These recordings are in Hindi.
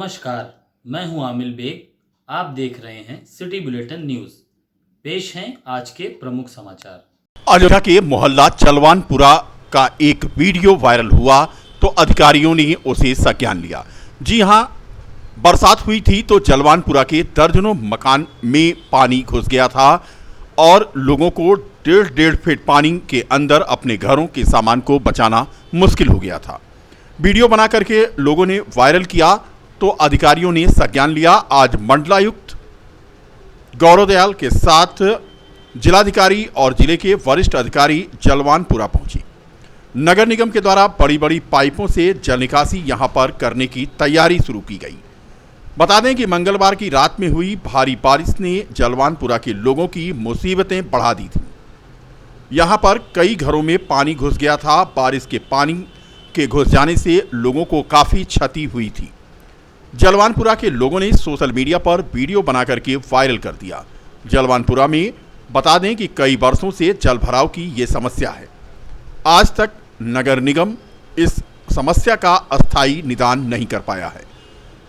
नमस्कार, मैं हूं आमिल बेग। आप देख रहे हैं सिटी बुलेटिन न्यूज़। पेश हैं आज के प्रमुख समाचार। अयोध्या के मोहल्ला चलवानपुरा का एक वीडियो वायरल हुआ तो अधिकारियों ने उसे संज्ञान लिया। जी हां, बरसात हुई थी तो जलवानपुरा के दर्जनों मकान में पानी घुस गया था और लोगों को डेढ़ फीट पानी के अंदर अपने घरों के सामान को बचाना मुश्किल हो गया था। वीडियो बना करके लोगों ने वायरल किया तो अधिकारियों ने संज्ञान लिया। आज मंडलायुक्त गौरव दयाल के साथ जिलाधिकारी और जिले के वरिष्ठ अधिकारी जलवानपुरा पहुंची। नगर निगम के द्वारा बड़ी बड़ी पाइपों से जल निकासी यहां पर करने की तैयारी शुरू की गई। बता दें कि मंगलवार की रात में हुई भारी बारिश ने जलवानपुरा के लोगों की मुसीबतें बढ़ा दी थी। यहां पर कई घरों में पानी घुस गया था। बारिश के पानी के घुस जाने से लोगों को काफी क्षति हुई थी। जलवानपुरा के लोगों ने सोशल मीडिया पर वीडियो बना करके वायरल कर दिया। जलवानपुरा में बता दें कि कई वर्षों से जल भराव की ये समस्या है। आज तक नगर निगम इस समस्या का अस्थायी निदान नहीं कर पाया है,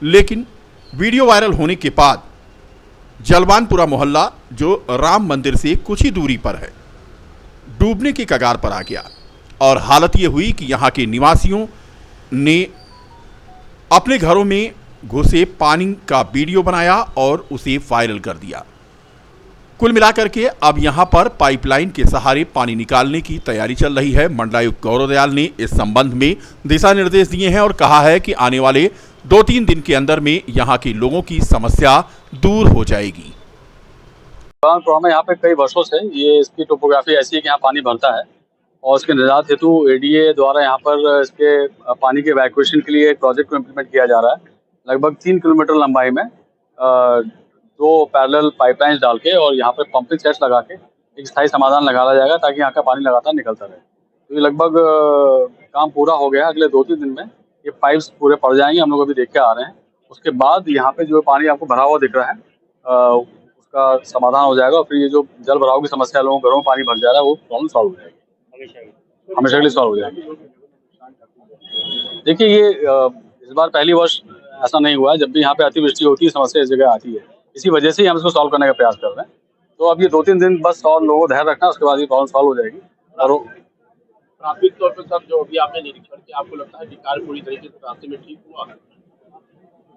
लेकिन वीडियो वायरल होने के बाद जलवानपुरा मोहल्ला जो राम मंदिर से कुछ ही दूरी पर है, डूबने की कगार पर आ गया और हालत ये हुई कि यहाँ के निवासियों ने अपने घरों में घुसे पानी का वीडियो बनाया और उसे वायरल कर दिया। कुल मिलाकर के अब यहां पर पाइपलाइन के सहारे पानी निकालने की तैयारी चल रही है। मंडलायुक्त गौरव दयाल ने इस संबंध में दिशा निर्देश दिए हैं और कहा है कि आने वाले 2-3 दिन के अंदर में यहां के लोगों की समस्या दूर हो जाएगी। यहाँ पे कई वर्षों से ये इसकी टोपोग्राफी ऐसी है कि यहाँ पानी भरता है और उसके निजात हेतु एडीए द्वारा यहाँ पर इसके पानी के इवैक्यूएशन के लिए एक प्रोजेक्ट को इम्प्लीमेंट किया जा रहा है। लगभग 3 किलोमीटर लंबाई में 2 पैरेलल पाइपलाइंस डाल के और यहाँ पे पंपिंग सेट्स लगा के एक स्थायी समाधान लगाया जाएगा ताकि यहाँ का पानी लगातार निकलता रहे। तो ये लगभग काम पूरा हो गया। अगले 2-3 दिन में ये पाइप्स पूरे पड़ जाएंगे। हम लोग अभी देख के आ रहे हैं। उसके बाद यहाँ पे जो पानी आपको भरा हुआ दिख रहा है उसका समाधान हो जाएगा और फिर ये जो जल भराव की समस्या लोगों के घरों में पानी भर जा रहा है वो प्रॉब्लम सॉल्व हो जाएगी, हमेशा के लिए सॉल्व हो जाएगी। देखिए ये इस बार पहली वर्ष ऐसा नहीं हुआ है। जब भी यहाँ पे अतिवृष्टि होती है समस्या इस जगह आती है। इसी वजह से ही हम इसको सॉल्व करने का प्रयास कर रहे हैं। तो अब ये 2-3 दिन बस और लोगों को धैर्य रखना, उसके बाद ये प्रॉब्लम सॉल्व हो जाएगी। और प्राथमिक तौर पर सर जो अभी आपने निरीक्षण किया, आपको लगता है कि कार्य पूरी तरीके से रास्ते में ठीक हुआ है?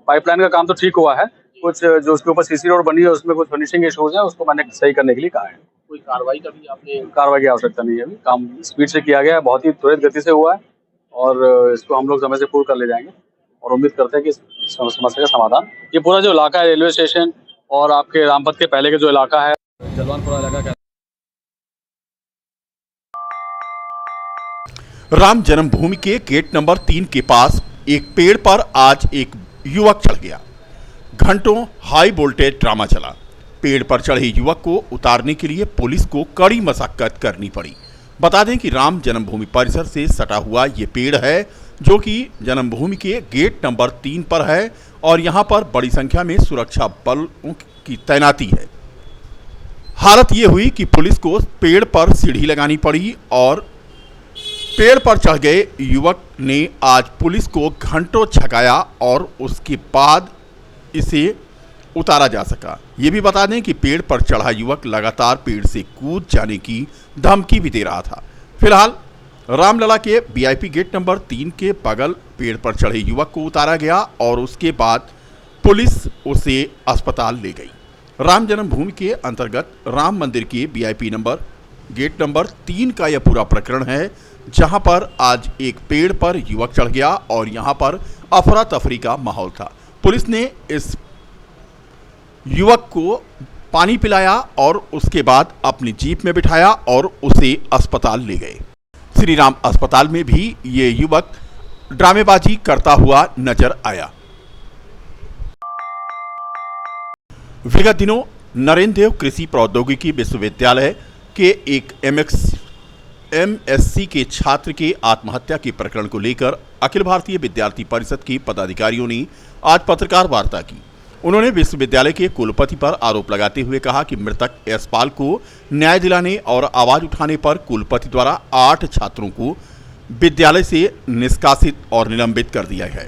पाइपलाइन का काम तो ठीक हुआ है। कुछ जो उसके ऊपर सीसी रोड बनी है उसमें कुछ फिनिशिंग इशूज है, उसको मैंने सही करने के लिए कहा है। कोई कार्रवाई का भी आपने? कार्रवाई की आवश्यकता नहीं है। अभी काम स्पीड से किया गया है, बहुत ही त्वरित गति से हुआ है और इसको हम लोग समय से पूर्ण कर ले जाएंगे और उम्मीद करते हैं कि समस्या का समाधान। ये पूरा जो इलाका है रेलवे स्टेशन और आपके रामपथ के पहले का जो इलाका है जलवानपुरा इलाका का। राम जन्मभूमि के गेट नंबर 3 के पास एक पेड़ पर आज एक युवक चढ़ गया। घंटों हाई वोल्टेज ड्रामा चला। पेड़ पर चढ़े युवक को उतारने के लिए पुलिस को कड़ी मशक्कत करनी पड़ी। बता दें कि राम जन्मभूमि परिसर से सटा हुआ ये पेड़ है जो कि जन्मभूमि के गेट नंबर 3 पर है और यहाँ पर बड़ी संख्या में सुरक्षा बलों की तैनाती है। हालत ये हुई कि पुलिस को पेड़ पर सीढ़ी लगानी पड़ी और पेड़ पर चढ़ गए युवक ने आज पुलिस को घंटों छकाया और उसके बाद इसे उतारा जा सका। ये भी बता दें कि पेड़ पर चढ़ा युवक लगातार पेड़ से कूद जाने की धमकी भी दे रहा था। फिलहाल रामलला के वीआईपी गेट नंबर 3 के बगल पेड़ पर चढ़े युवक को उतारा गया और उसके बाद पुलिस उसे अस्पताल ले गई। राम जन्मभूमि के अंतर्गत राम मंदिर के वीआईपी गेट नंबर 3 का यह पूरा प्रकरण है, जहां पर आज एक पेड़ पर युवक चढ़ गया और यहां पर अफरा तफरी का माहौल था। पुलिस ने इस युवक को पानी पिलाया और उसके बाद अपनी जीप में बिठाया और उसे अस्पताल ले गए। श्री राम अस्पताल में भी ये युवक ड्रामेबाजी करता हुआ नजर आया। विगत दिनों नरेंद्र देव कृषि प्रौद्योगिकी विश्वविद्यालय के एक एमएससी के छात्र के आत्महत्या के प्रकरण को लेकर अखिल भारतीय विद्यार्थी परिषद के पदाधिकारियों ने आज पत्रकार वार्ता की। उन्होंने विश्वविद्यालय के कुलपति पर आरोप लगाते हुए कहा कि मृतक यशपाल को न्याय दिलाने और आवाज उठाने पर कुलपति द्वारा 8 छात्रों को विद्यालय से निष्कासित और निलंबित कर दिया है।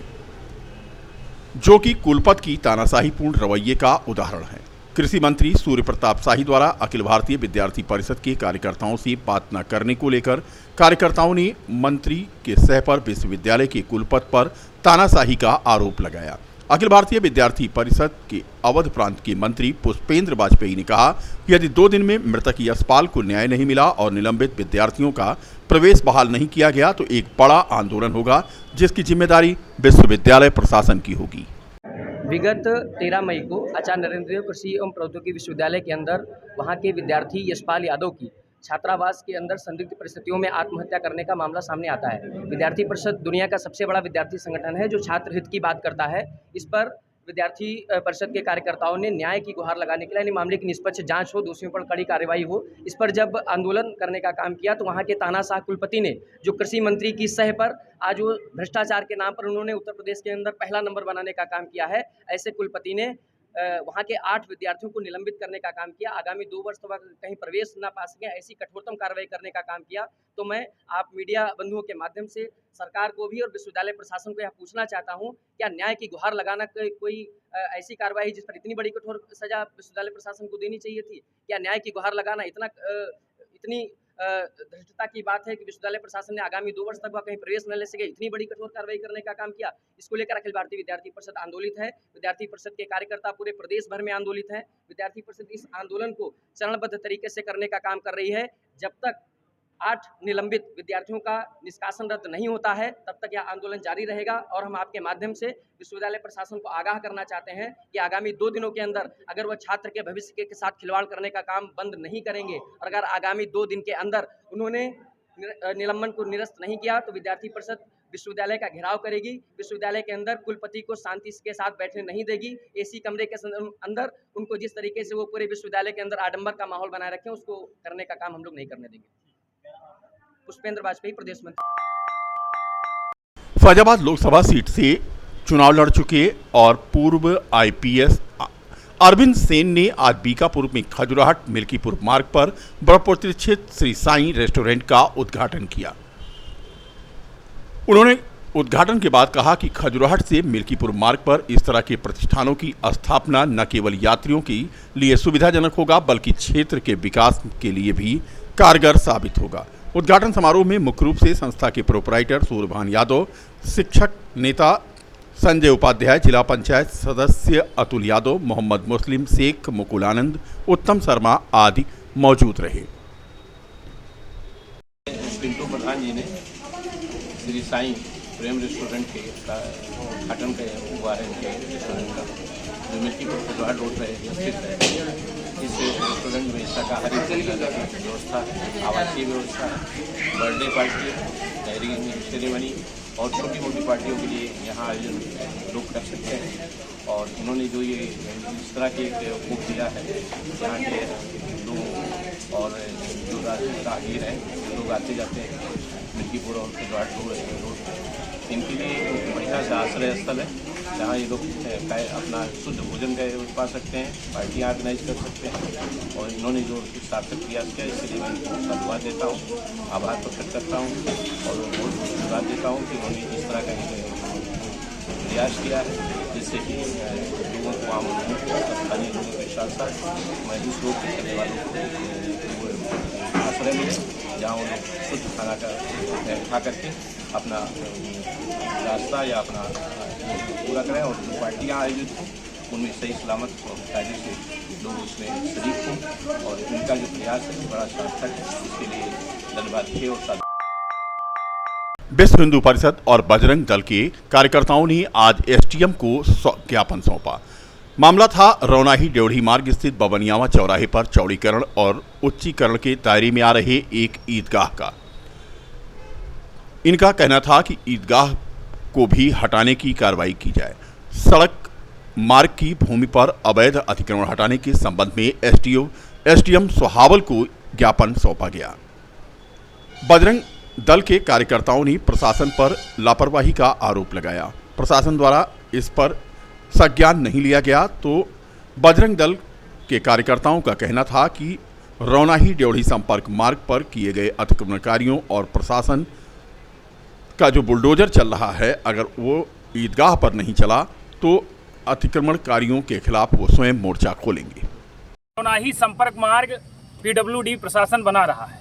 जो कि कुलपति की तानाशाहीपूर्ण रवैये का उदाहरण है। कृषि मंत्री सूर्य प्रताप शाही द्वारा अखिल भारतीय विद्यार्थी परिषद के कार्यकर्ताओं से बात न करने को लेकर कार्यकर्ताओं ने मंत्री के सह पर विश्वविद्यालय के कुलपति पर तानाशाही का आरोप लगाया। अखिल भारतीय विद्यार्थी परिषद के अवध प्रांत के मंत्री पुष्पेंद्र वाजपेयी ने कहा कि यदि 2 दिन में मृतक यशपाल को न्याय नहीं मिला और निलंबित विद्यार्थियों का प्रवेश बहाल नहीं किया गया तो एक बड़ा आंदोलन होगा, जिसकी जिम्मेदारी विश्वविद्यालय प्रशासन की होगी। विगत 13 मई को आचार्य नरेंद्र देव कृषि एवं प्रौद्योगिकी विश्वविद्यालय के अंदर वहां के विद्यार्थी यशपाल यादव की छात्रावास के अंदर संदिग्ध परिस्थितियों में आत्महत्या करने का मामला सामने आता है। विद्यार्थी परिषद दुनिया का सबसे बड़ा विद्यार्थी संगठन है जो छात्र हित की बात करता है। इस पर विद्यार्थी परिषद के कार्यकर्ताओं ने न्याय की गुहार लगाने के लिए यानी मामले की निष्पक्ष जांच हो, दोषियों पर कड़ी कार्रवाई हो, इस पर जब आंदोलन करने का काम किया तो वहां के तानाशाह कुलपति ने जो कृषि मंत्री की सह पर आज वो भ्रष्टाचार के नाम पर उन्होंने उत्तर प्रदेश के अंदर पहला नंबर बनाने का काम किया है। ऐसे कुलपति ने वहाँ के 8 विद्यार्थियों को निलंबित करने का काम किया। आगामी 2 वर्ष तक कहीं प्रवेश न पा सकें ऐसी कठोरतम कार्रवाई करने का काम किया। तो मैं आप मीडिया बंधुओं के माध्यम से सरकार को भी और विश्वविद्यालय प्रशासन को यह पूछना चाहता हूँ, क्या न्याय की गुहार लगाना कोई ऐसी कार्रवाई जिस पर इतनी बड़ी कठोर सजा विश्वविद्यालय प्रशासन को देनी चाहिए थी? क्या न्याय की गुहार लगाना इतनी धृष्टता की बात है कि विश्वविद्यालय प्रशासन ने आगामी 2 वर्ष तक वह कहीं प्रवेश न ले सके, इतनी बड़ी कठोर कार्रवाई करने का काम किया? इसको लेकर अखिल भारतीय विद्यार्थी परिषद आंदोलित है। विद्यार्थी परिषद के कार्यकर्ता पूरे प्रदेश भर में आंदोलित हैं। विद्यार्थी परिषद इस आंदोलन को चरणबद्ध तरीके से करने का काम कर रही है। जब तक 8 निलंबित विद्यार्थियों का निष्कासन रद्द नहीं होता है तब तक यह आंदोलन जारी रहेगा। और हम आपके माध्यम से विश्वविद्यालय प्रशासन को आगाह करना चाहते हैं कि आगामी 2 दिनों के अंदर अगर वह छात्र के भविष्य के साथ खिलवाड़ करने का काम बंद नहीं करेंगे और अगर आगामी 2 दिन के अंदअंदर उन्होंने निलंबन को निरस्त नहीं किया तो विद्यार्थी परिषद विश्वविद्यालय का घेराव करेगी। विश्वविद्यालय के अंदर कुलपति को शांति के साथ बैठने नहीं देगी। एसी कमरे के अंदर उनको जिस तरीके से वो पूरे विश्वविद्यालय के अंदर आडंबर का माहौल बनाए रखें उसको करने का काम हम लोग नहीं करने देंगे। पुष्पेंद्र वाजपेयी, प्रदेश मंत्री। फैजाबाद लोकसभा सीट से चुनाव लड़ चुके और पूर्व आईपीएस अरविंद सेन ने आज बीकापुर में खजुराहट मिल्कीपुर मार्ग पर बड़प्रतिष्ठित श्री साईं रेस्टोरेंट का उद्घाटन किया। उन्होंने उद्घाटन के बाद कहा कि खजुराहट से मिल्कीपुर मार्ग पर इस तरह के प्रतिष्ठानों की स्थापना न केवल यात्रियों के लिए सुविधाजनक होगा बल्कि क्षेत्र के विकास के लिए भी कारगर साबित होगा। उद्घाटन समारोह में मुख्य रूप से संस्था के प्रोपराइटर सूर्यभान यादव, शिक्षक नेता संजय उपाध्याय, जिला पंचायत सदस्य अतुल यादव, मोहम्मद मुस्लिम शेख, मुकुल आनंद, उत्तम शर्मा आदि मौजूद रहे। पिंटू प्रधान जी ने श्री साईं प्रेम रेस्टोरेंट के उद्घाटन हुआ है इनके रेस्टोरेंट का, जो मिल्कीपुर खजुराहट रोड पर स्थित है। इस रेस्टोरेंट में शाकाहारी व्यवस्था, आवासीय व्यवस्था, बर्थडे पार्टी, डायरी सेरेमनी और छोटी मोटी पार्टियों के लिए यहाँ आयोजन लोग कर सकते हैं। और इन्होंने जो ये इस तरह के बुक दिया है यहाँ के लोग और जो राजनीतिक राहगीर हैं लोग आते जाते हैं मिल्कीपुर और खजुराहट रोड, इनके लिए बढ़िया से आश्रय स्थल है जहाँ ये लोग अपना शुद्ध भोजन का पा सकते हैं, पार्टियाँ ऑर्गेनाइज कर सकते हैं। और इन्होंने जो सार्थक प्रयास किया इसके लिए मैं इनको धन्यवाद देता हूँ, आभार प्रकट करता हूँ और बहुत धन्यवाद देता हूँ कि उन्होंने इस तरह का प्रयास किया है जिससे कि लोगों को, आम लोगों को, स्थानीय लोगों के साथ साथ मैं इस रोड के चलने वालों को आश्रय मिले जहाँ वो लोग शुद्ध खाना का खा करके अपना रास्ता या अपना पूरा करें और जो पार्टियाँ आयोजित हों उनमें सही सलामत और कायदे से लोग उसमें शरीक हों और उनका जो प्रयास है बड़ा सार्थक है। इसके लिए धन्यवाद है। और विश्व हिंदू परिषद और बजरंग दल के कार्यकर्ताओं ने आज एसडीएम को ज्ञापन सौंपा। मामला था रौनाही ड्योढ़ी मार्ग स्थित बबनियावा चौराहे पर चौड़ीकरण और उच्चीकरण के दायरे में आ रहे एक ईदगाह का। इनका कहना था कि ईदगाह को भी हटाने की कार्रवाई की जाए। सड़क मार्ग की भूमि पर अवैध अतिक्रमण हटाने के संबंध में एसडीएम सोहावल को ज्ञापन सौंपा गया। बजरंग दल के कार्यकर्ताओं ने प्रशासन पर लापरवाही का आरोप लगाया। प्रशासन द्वारा इस पर संज्ञान नहीं लिया गया तो बजरंग दल के कार्यकर्ताओं का कहना था कि रौनाही ड्योढ़ी संपर्क मार्ग पर किए गए अतिक्रमणकारियों और प्रशासन का जो बुलडोजर चल रहा है अगर वो ईदगाह पर नहीं चला तो अतिक्रमणकारियों के खिलाफ वो स्वयं मोर्चा खोलेंगे। ही संपर्क मार्ग पीडब्ल्यूडी प्रशासन बना रहा है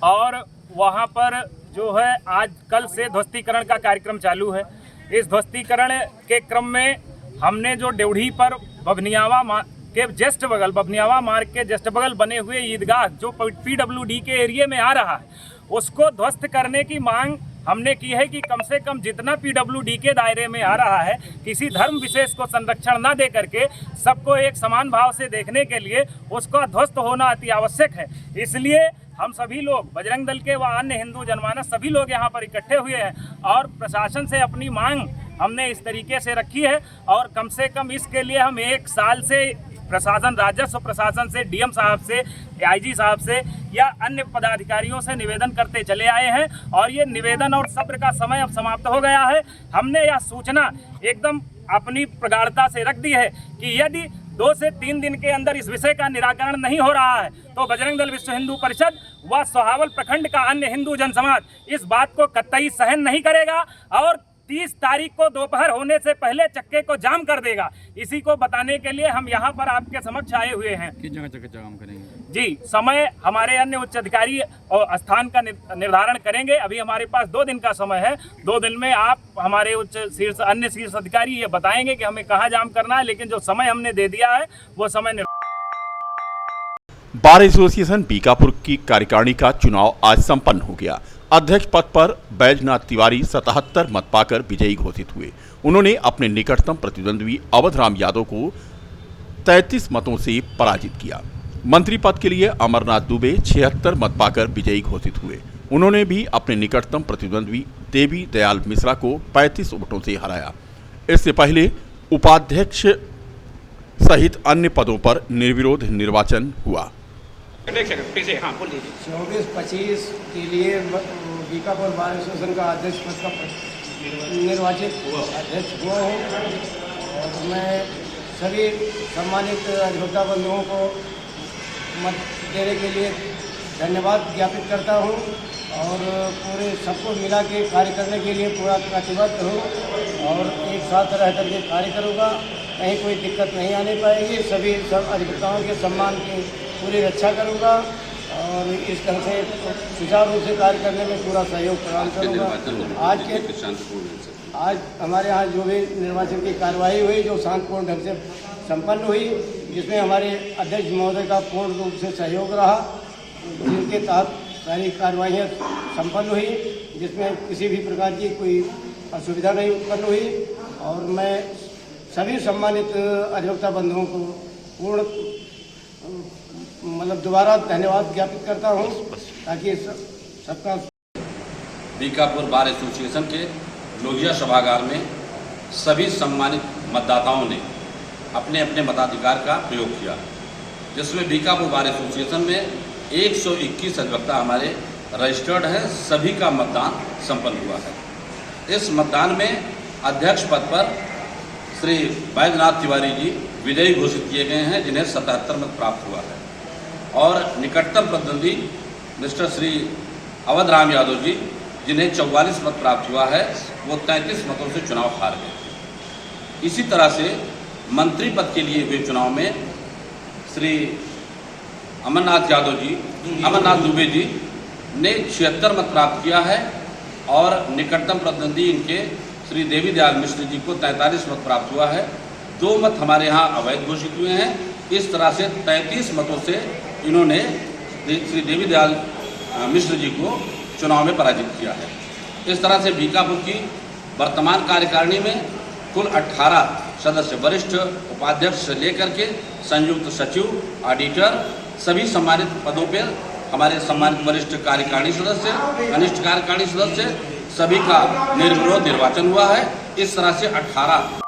और वहां पर जो है आज कल से ध्वस्तीकरण का कार्यक्रम चालू है। इस ध्वस्तीकरण के क्रम में हमने जो ड्योढ़ी पर बभनियावा के जस्ट बगल बभनियावा मार्ग के जस्ट बगल बने हुए ईदगाह जो पीडब्ल्यूडी के एरिया में आ रहा है उसको ध्वस्त करने की मांग हमने की है कि कम से कम जितना पीडब्ल्यूडी के दायरे में आ रहा है किसी धर्म विशेष को संरक्षण न दे करके सबको एक समान भाव से देखने के लिए उसका ध्वस्त होना अति आवश्यक है। इसलिए हम सभी लोग बजरंग दल के व अन्य हिंदू जनमानस सभी लोग यहाँ पर इकट्ठे हुए हैं और प्रशासन से अपनी मांग हमने इस तरीके से रखी है और कम से कम इसके लिए हम 1 साल से प्रशासन राजस्व प्रशासन से डीएम साहब से आईजी साहब से या अन्य पदाधिकारियों से निवेदन करते चले आए हैं और ये निवेदन और सब्र का समय अब समाप्त हो गया है। हमने यह सूचना एकदम अपनी प्रगाढ़ता से रख दी है कि यदि 2 से 3 दिन के अंदर इस विषय का निराकरण नहीं हो रहा है तो बजरंग दल विश्व हिंदू परिषद व सोहावल प्रखंड का अन्य हिंदू जन समाज इस बात को कतई सहन नहीं करेगा और 30 तारीख को दोपहर होने से पहले चक्के को जाम कर देगा। इसी को बताने के लिए हम यहाँ पर आपके समक्ष आए हुए हैं। किस जगह चक्के जाम करेंगे? जी, समय हमारे अन्य उच्च अधिकारी और स्थान का निर्धारण करेंगे। अभी हमारे पास 2 दिन का समय है। 2 दिन में आप हमारे अन्य शीर्ष अधिकारी ये बताएंगे कि हमें कहाँ जाम करना है, लेकिन जो समय हमने दे दिया है वो समय बार एसोसिएशन बीकापुर की कार्यकारिणी का चुनाव आज संपन्न हो गया। अध्यक्ष पद पर बैजनाथ तिवारी 77 मत पाकर विजयी घोषित हुए। उन्होंने अपने निकटतम प्रतिद्वंद्वी अवधराम यादव को 33 मतों से पराजित किया। मंत्री पद के लिए अमरनाथ दुबे 76 मत पाकर विजयी घोषित हुए। उन्होंने भी अपने निकटतम प्रतिद्वंद्वी देवी दयाल मिश्रा को 35 वोटों से हराया। इससे पहले उपाध्यक्ष सहित अन्य पदों पर निर्विरोध निर्वाचन हुआ। 24-25 के लिए बीकापुर बार एसोसिएशन का अध्यक्ष पद का निर्वाचित अध्यक्ष हुआ हूँ और मैं सभी सम्मानित अधिवक्ता बंधुओं को मत देने के लिए धन्यवाद ज्ञापित करता हूँ और पूरे सबको मिला के कार्य करने के लिए पूरा प्रतिबद्ध हूँ और एक साथ रह करके कार्य करूँगा। कहीं कोई दिक्कत नहीं आने पाएगी। सब अधिवक्ताओं के सम्मान की पूरी रक्षा करूंगा और इस ढंग से सुचारू रूप से कार्य करने में पूरा सहयोग प्रदान करूंगा। आज हमारे यहाँ जो भी निर्वाचन की कार्यवाही हुई जो शांतिपूर्ण ढंग से संपन्न हुई, जिसमें हमारे अध्यक्ष महोदय का पूर्ण रूप से सहयोग रहा, जिनके तहत सारी कार्यवाहियाँ संपन्न हुई, जिसमें किसी भी प्रकार की कोई असुविधा नहीं उत्पन्न हुई और मैं सभी सम्मानित अधिवक्ता बंधुओं को पूर्ण दोबारा धन्यवाद ज्ञापित करता हूं ताकि सबका। बीकापुर बार एसोसिएशन के लोहिया सभागार में सभी सम्मानित मतदाताओं ने अपने अपने मताधिकार का प्रयोग किया, जिसमें बीकापुर बार एसोसिएशन में 121 अधिवक्ता हमारे रजिस्टर्ड हैं। सभी का मतदान संपन्न हुआ है। इस मतदान में अध्यक्ष पद पर श्री बैजनाथ तिवारी जी विजयी घोषित किए गए हैं, जिन्हें 77 मत प्राप्त हुआ है और निकटतम प्रतिद्वंदी मिस्टर श्री अवधराम यादव जी, जिन्हें 44 मत प्राप्त हुआ है, वो 33 मतों से चुनाव हार गए। इसी तरह से मंत्री पद के लिए हुए चुनाव में श्री अमरनाथ दुबे जी ने 76 मत प्राप्त किया है और निकटतम प्रतिद्वंदी इनके श्री देवी दयाल मिश्र जी को 43 मत प्राप्त हुआ है। 2 मत हमारे यहाँ अवैध घोषित हुए हैं। इस तरह से 33 मतों से इन्होंने श्री देवी दयाल मिश्र जी को चुनाव में पराजित किया है। इस तरह से बीकापुर की वर्तमान कार्यकारिणी में कुल 18 सदस्य, वरिष्ठ उपाध्यक्ष से लेकर के संयुक्त सचिव, ऑडिटर, सभी सम्मानित पदों पर हमारे सम्मानित वरिष्ठ कार्यकारिणी सदस्य, कनिष्ठ कार्यकारिणी सदस्य, सभी का निर्विरोध निर्वाचन हुआ है। इस तरह से 18